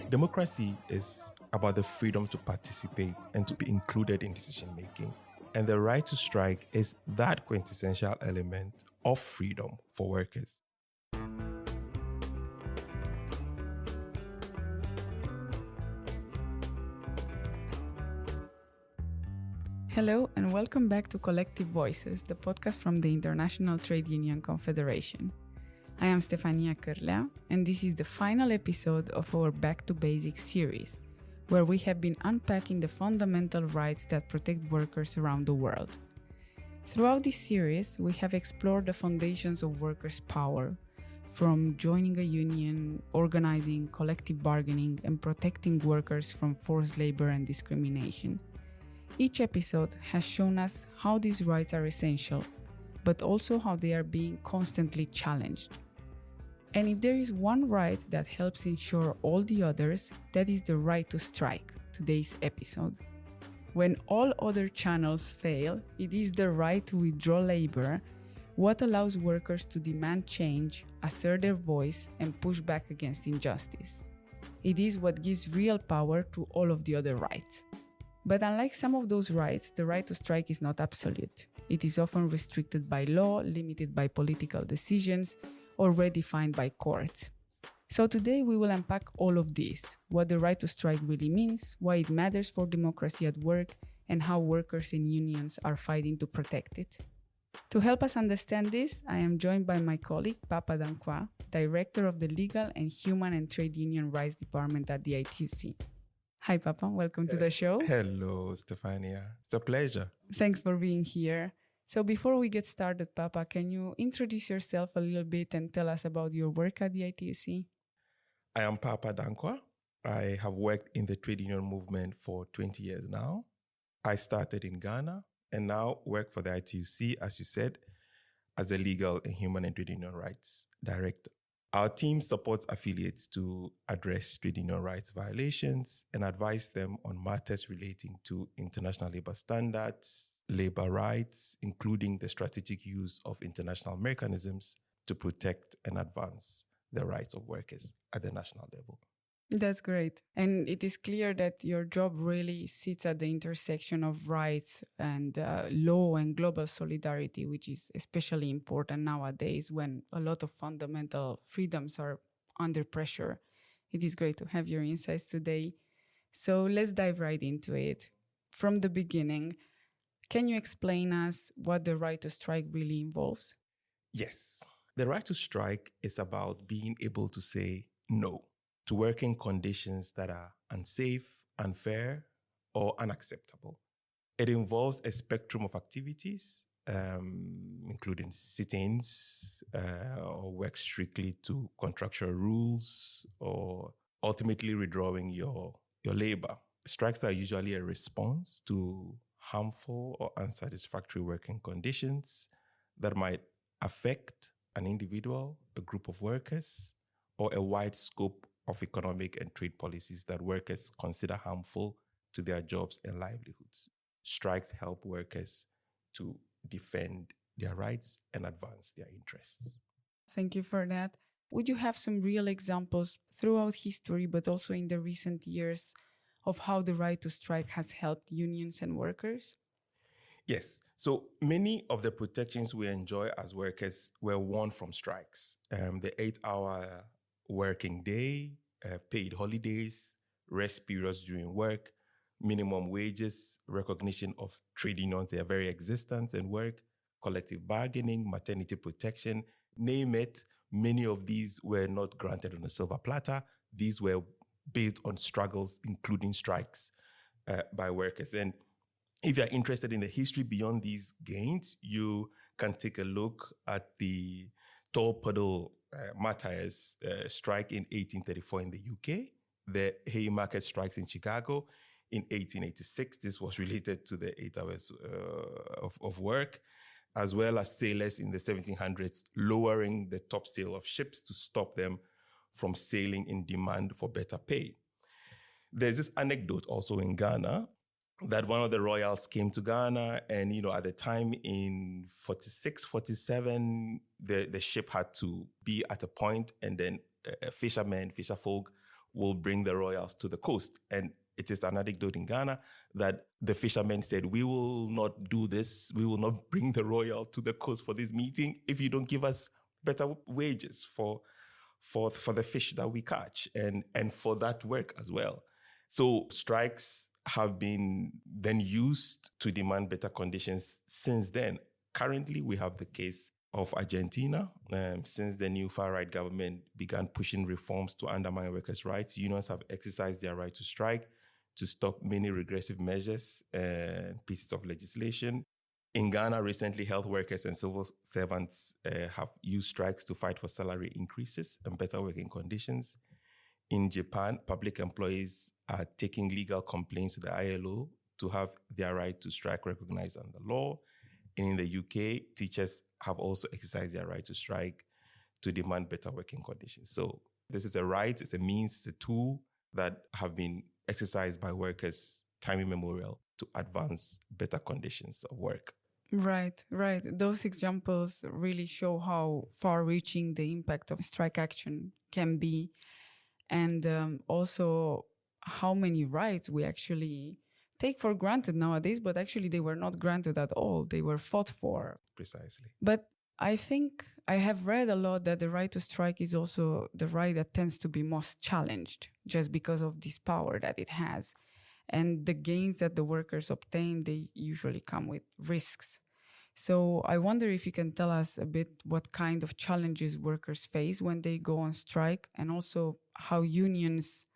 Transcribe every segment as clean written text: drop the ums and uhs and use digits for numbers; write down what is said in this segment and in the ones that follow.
Democracy is about the freedom to participate and to be included in decision-making. And the right to strike is that quintessential element of freedom for workers. Hello and welcome back to Collective Voices, the podcast from the International Trade Union Confederation. I am Stefania Cîrlea, and this is the final episode of our Back to Basics series, where we have been unpacking the fundamental rights that protect workers around the world. Throughout this series, we have explored the foundations of workers' power, from joining a union, organizing, collective bargaining, and protecting workers from forced labor and discrimination. Each episode has shown us how these rights are essential, but also how they are being constantly challenged. And if there is one right that helps ensure all the others, that is the right to strike, today's episode. When all other channels fail, it is the right to withdraw labor, what allows workers to demand change, assert their voice, and push back against injustice. It is what gives real power to all of the other rights. But unlike some of those rights, the right to strike is not absolute. It is often restricted by law, limited by political decisions, or redefined by courts. So today we will unpack all of this, what the right to strike really means, why it matters for democracy at work, and how workers and unions are fighting to protect it. To help us understand this, I am joined by my colleague Paapa Danquah, Director of the Legal and Human and Trade Union Rights Department at the ITUC. Hi Paapa, welcome to the show. Hello, Stefania. It's a pleasure. Thanks for being here. So before we get started, Paapa, can you introduce yourself a little bit and tell us about your work at the ITUC? I am Paapa Danquah. I have worked in the trade union movement for 20 years now. I started in Ghana and now work for the ITUC, as you said, as a Legal and Human and Trade Union Rights Director. Our team supports affiliates to address trade union rights violations and advise them on matters relating to international labor standards, labor rights, including the strategic use of international mechanisms to protect and advance the rights of workers at the national level. That's great. And it is clear that your job really sits at the intersection of rights and law and global solidarity, which is especially important nowadays when a lot of fundamental freedoms are under pressure. It is great to have your insights today. So let's dive right into it. From the beginning, can you explain us what the right to strike really involves? Yes. The right to strike is about being able to say no to working conditions that are unsafe, unfair, or unacceptable. It involves a spectrum of activities, including sit-ins, or work strictly to contractual rules, or ultimately withdrawing your labor. Strikes are usually a response to harmful or unsatisfactory working conditions that might affect an individual, a group of workers, or a wide scope of economic and trade policies that workers consider harmful to their jobs and livelihoods. Strikes help workers to defend their rights and advance their interests. Thank you for that. Would you have some real examples throughout history, but also in the recent years, of how the right to strike has helped unions and workers? Yes. So many of the protections we enjoy as workers were won from strikes. The 8-hour working day, paid holidays, rest periods during work, minimum wages, recognition of trade unions, their very existence and work, collective bargaining, maternity protection, name it. Many of these were not granted on a silver platter. These were based on struggles, including strikes by workers. And if you're interested in the history beyond these gains, you can take a look at the Torpedo Martyrs strike in 1834 in the UK, the Haymarket strikes in Chicago in 1886. This was related to the 8 hours of work, as well as sailors in the 1700s lowering the topsail of ships to stop them from sailing in demand for better pay. There's this anecdote also in Ghana that one of the royals came to Ghana, and at the time in 46, 47, the ship had to be at a point, and then fisherfolk will bring the royals to the coast. And it is an anecdote in Ghana that the fishermen said, "We will not do this. We will not bring the royal to the coast for this meeting if you don't give us better wages for the fish that we catch and for that work as well." So strikes have been then used to demand better conditions since then. Currently, we have the case of Argentina. Since the new far-right government began pushing reforms to undermine workers' rights, unions have exercised their right to strike to stop many regressive measures and pieces of legislation. In Ghana, recently, health workers and civil servants have used strikes to fight for salary increases and better working conditions. In Japan, public employees are taking legal complaints to the ILO to have their right to strike recognized under law. And in the UK, teachers have also exercised their right to strike to demand better working conditions. So this is a right, it's a means, it's a tool that have been exercised by workers time immemorial to advance better conditions of work. Right. Those examples really show how far-reaching the impact of strike action can be, and also how many rights we actually take for granted nowadays, but actually they were not granted at all. They were fought for. Precisely. But I think I have read a lot that the right to strike is also the right that tends to be most challenged just because of this power that it has. And the gains that the workers obtain, they usually come with risks. So I wonder if you can tell us a bit what kind of challenges workers face when they go on strike, and also how unions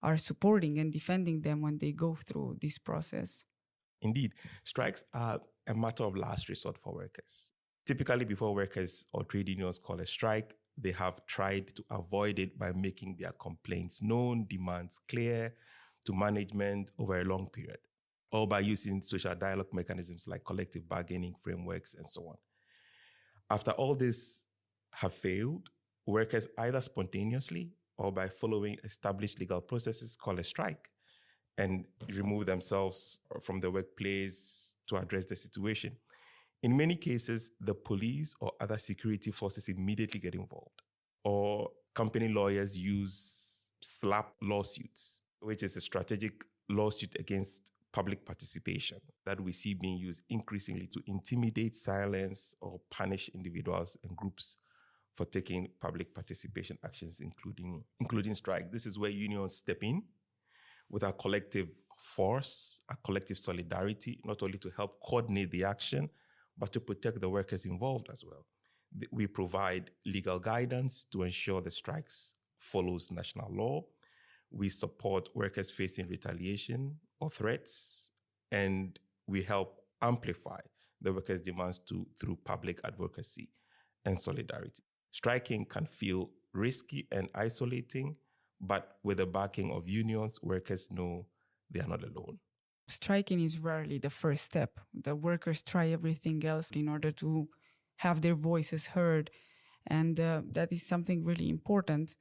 are supporting and defending them when they go through this process. Indeed, strikes are a matter of last resort for workers. Typically, before workers or trade unions call a strike, they have tried to avoid it by making their complaints known, demands clear to management over a long period, or by using social dialogue mechanisms like collective bargaining frameworks and so on. After all this have failed, workers either spontaneously or by following established legal processes call a strike and remove themselves from the workplace to address the situation. In many cases, the police or other security forces immediately get involved, or company lawyers use SLAP lawsuits, which is a strategic lawsuit against public participation that we see being used increasingly to intimidate, silence, or punish individuals and groups for taking public participation actions, including strike. This is where unions step in with our collective force, our collective solidarity, not only to help coordinate the action, but to protect the workers involved as well. We provide legal guidance to ensure the strikes follows national law. We support workers facing retaliation or threats, and we help amplify the workers' demands through public advocacy and solidarity. Striking can feel risky and isolating, but with the backing of unions, workers know they are not alone. Striking is rarely the first step. The workers try everything else in order to have their voices heard, and that is something really important.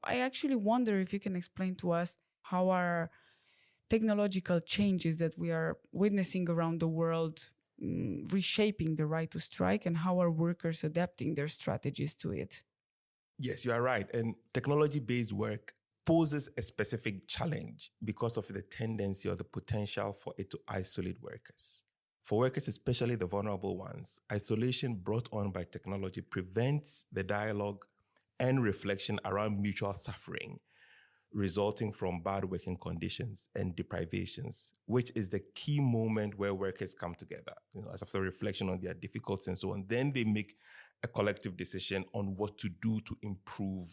I actually wonder if you can explain to us how our technological changes that we are witnessing around the world reshaping the right to strike, and how are workers adapting their strategies to it? Yes, you are right. And technology-based work poses a specific challenge because of the tendency or the potential for it to isolate workers. For workers, especially the vulnerable ones, isolation brought on by technology prevents the dialogue and reflection around mutual suffering resulting from bad working conditions and deprivations, which is the key moment where workers come together, as after reflection on their difficulties and so on. Then they make a collective decision on what to do to improve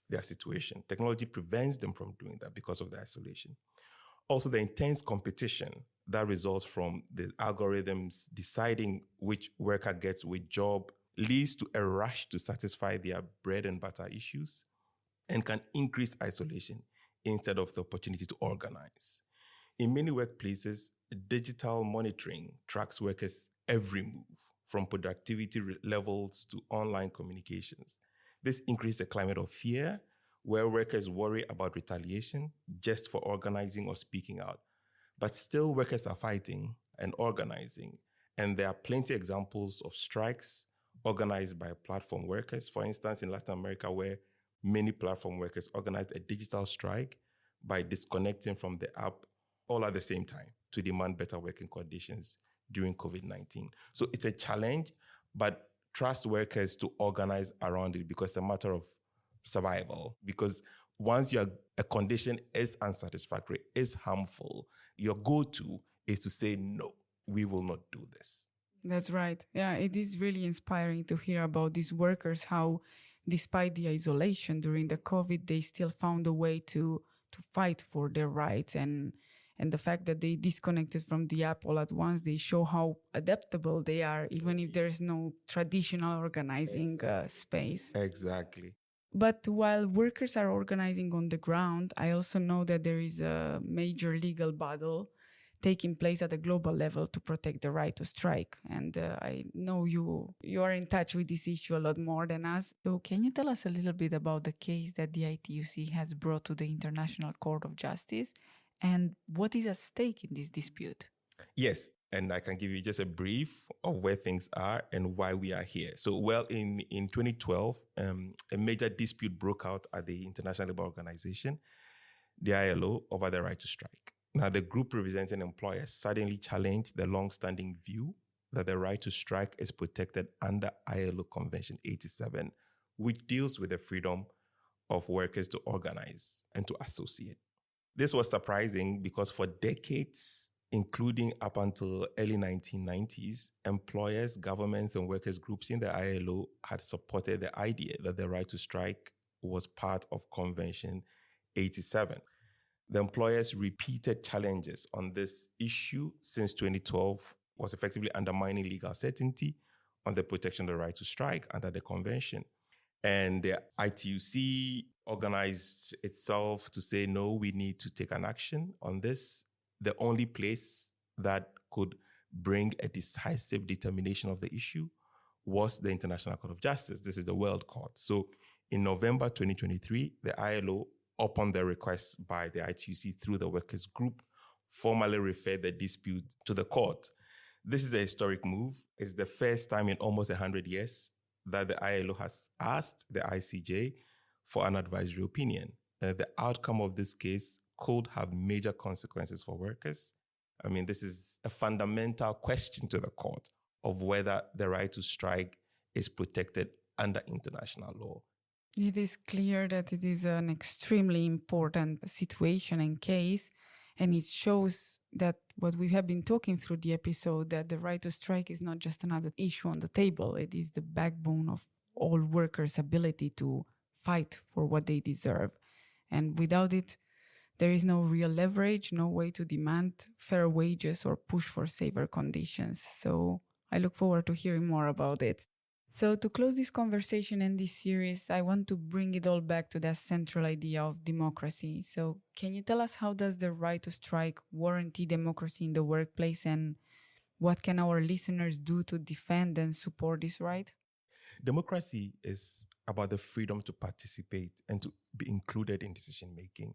their situation. Technology prevents them from doing that because of the isolation. Also, the intense competition that results from the algorithms deciding which worker gets which job leads to a rush to satisfy their bread and butter issues and can increase isolation instead of the opportunity to organize. In many workplaces, digital monitoring tracks workers' every move, from productivity levels to online communications. This increases a climate of fear where workers worry about retaliation just for organizing or speaking out. But still, workers are fighting and organizing. And there are plenty of examples of strikes organized by platform workers. For instance, in Latin America, where many platform workers organized a digital strike by disconnecting from the app all at the same time to demand better working conditions during COVID-19. So it's a challenge, but trust workers to organize around it because it's a matter of survival. Because once a condition is unsatisfactory, is harmful, your go-to is to say, no, we will not do this. That's right. Yeah, it is really inspiring to hear about these workers, how despite the isolation during the COVID, they still found a way to fight for their rights. And the fact that they disconnected from the app all at once, they show how adaptable they are, even if there's no traditional organizing space. Exactly. But while workers are organizing on the ground, I also know that there is a major legal battle taking place at a global level to protect the right to strike. And I know you are in touch with this issue a lot more than us. So can you tell us a little bit about the case that the ITUC has brought to the International Court of Justice and what is at stake in this dispute? Yes, and I can give you just a brief of where things are and why we are here. So, in 2012, a major dispute broke out at the International Labour Organization, the ILO, over the right to strike. Now, the group representing employers suddenly challenged the long-standing view that the right to strike is protected under ILO Convention 87, which deals with the freedom of workers to organize and to associate. This was surprising because for decades, including up until early 1990s, employers, governments, and workers' groups in the ILO had supported the idea that the right to strike was part of Convention 87. The employers' repeated challenges on this issue since 2012 was effectively undermining legal certainty on the protection of the right to strike under the convention. And the ITUC organized itself to say, no, we need to take an action on this. The only place that could bring a decisive determination of the issue was the International Court of Justice. This is the World Court. So in November 2023, the ILO, upon the request by the ITUC through the workers' group, formally referred the dispute to the court. This is a historic move. It's the first time in almost 100 years that the ILO has asked the ICJ for an advisory opinion. The outcome of this case could have major consequences for workers. I mean, this is a fundamental question to the court of whether the right to strike is protected under international law. It is clear that it is an extremely important situation and case, and it shows that what we have been talking through the episode, that the right to strike is not just another issue on the table. It is the backbone of all workers' ability to fight for what they deserve. And without it, there is no real leverage, no way to demand fair wages or push for safer conditions. So I look forward to hearing more about it. So to close this conversation and this series, I want to bring it all back to that central idea of democracy. So can you tell us, how does the right to strike guarantee democracy in the workplace, and what can our listeners do to defend and support this right? Democracy is about the freedom to participate and to be included in decision-making.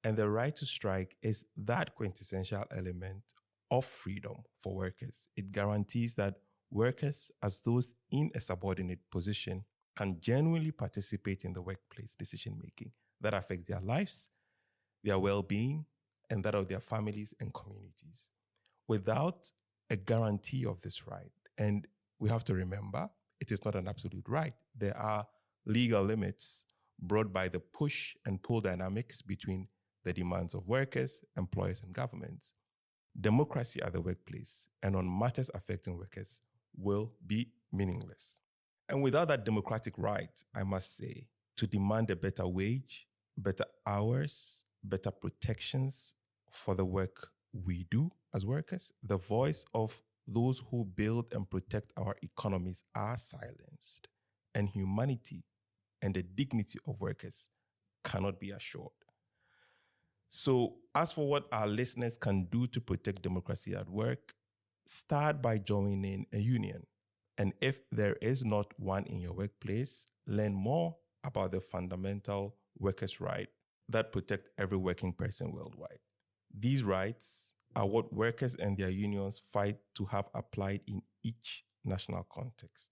And the right to strike is that quintessential element of freedom for workers. It guarantees that workers, as those in a subordinate position, can genuinely participate in the workplace decision-making that affects their lives, their well-being, and that of their families and communities. Without a guarantee of this right, and we have to remember, it is not an absolute right. There are legal limits brought by the push and pull dynamics between the demands of workers, employers, and governments. Democracy at the workplace and on matters affecting workers will be meaningless. And without that democratic right, I must say, to demand a better wage, better hours, better protections for the work we do as workers, the voice of those who build and protect our economies are silenced, and humanity and the dignity of workers cannot be assured. So as for what our listeners can do to protect democracy at work, start by joining a union. And if there is not one in your workplace, learn more about the fundamental workers' rights that protect every working person worldwide. These rights are what workers and their unions fight to have applied in each national context.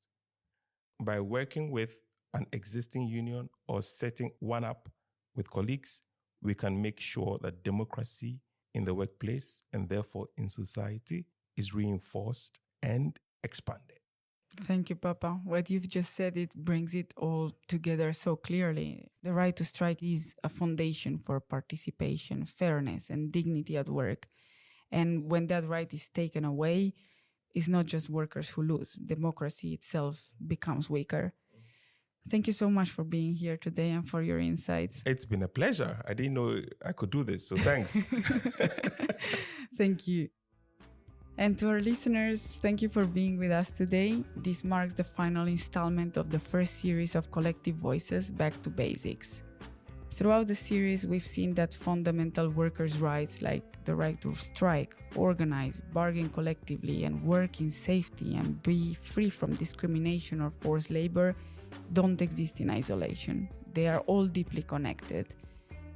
By working with an existing union or setting one up with colleagues, we can make sure that democracy in the workplace and therefore in society is reinforced and expanded. Thank you, Paapa. What you've just said, it brings it all together so clearly. The right to strike is a foundation for participation, fairness, and dignity at work. And when that right is taken away, it's not just workers who lose. Democracy itself becomes weaker. Thank you so much for being here today and for your insights. It's been a pleasure. I didn't know I could do this, so thanks. Thank you. And to our listeners, thank you for being with us today. This marks the final installment of the first series of Collective Voices, Back to Basics. Throughout the series, we've seen that fundamental workers' rights like the right to strike, organize, bargain collectively, and work in safety and be free from discrimination or forced labor don't exist in isolation. They are all deeply connected,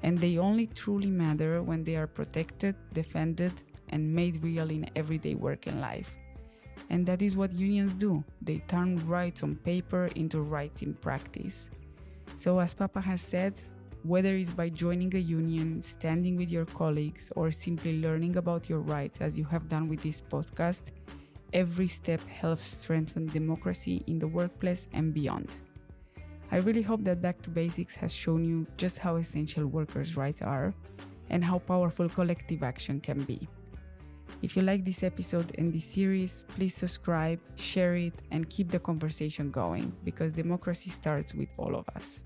and they only truly matter when they are protected, defended, and made real in everyday work and life. And that is what unions do. They turn rights on paper into rights in practice. So as Paapa has said, whether it's by joining a union, standing with your colleagues, or simply learning about your rights as you have done with this podcast, every step helps strengthen democracy in the workplace and beyond. I really hope that Back to Basics has shown you just how essential workers' rights are and how powerful collective action can be. If you like this episode and this series, please subscribe, share it, and keep the conversation going, because democracy starts with all of us.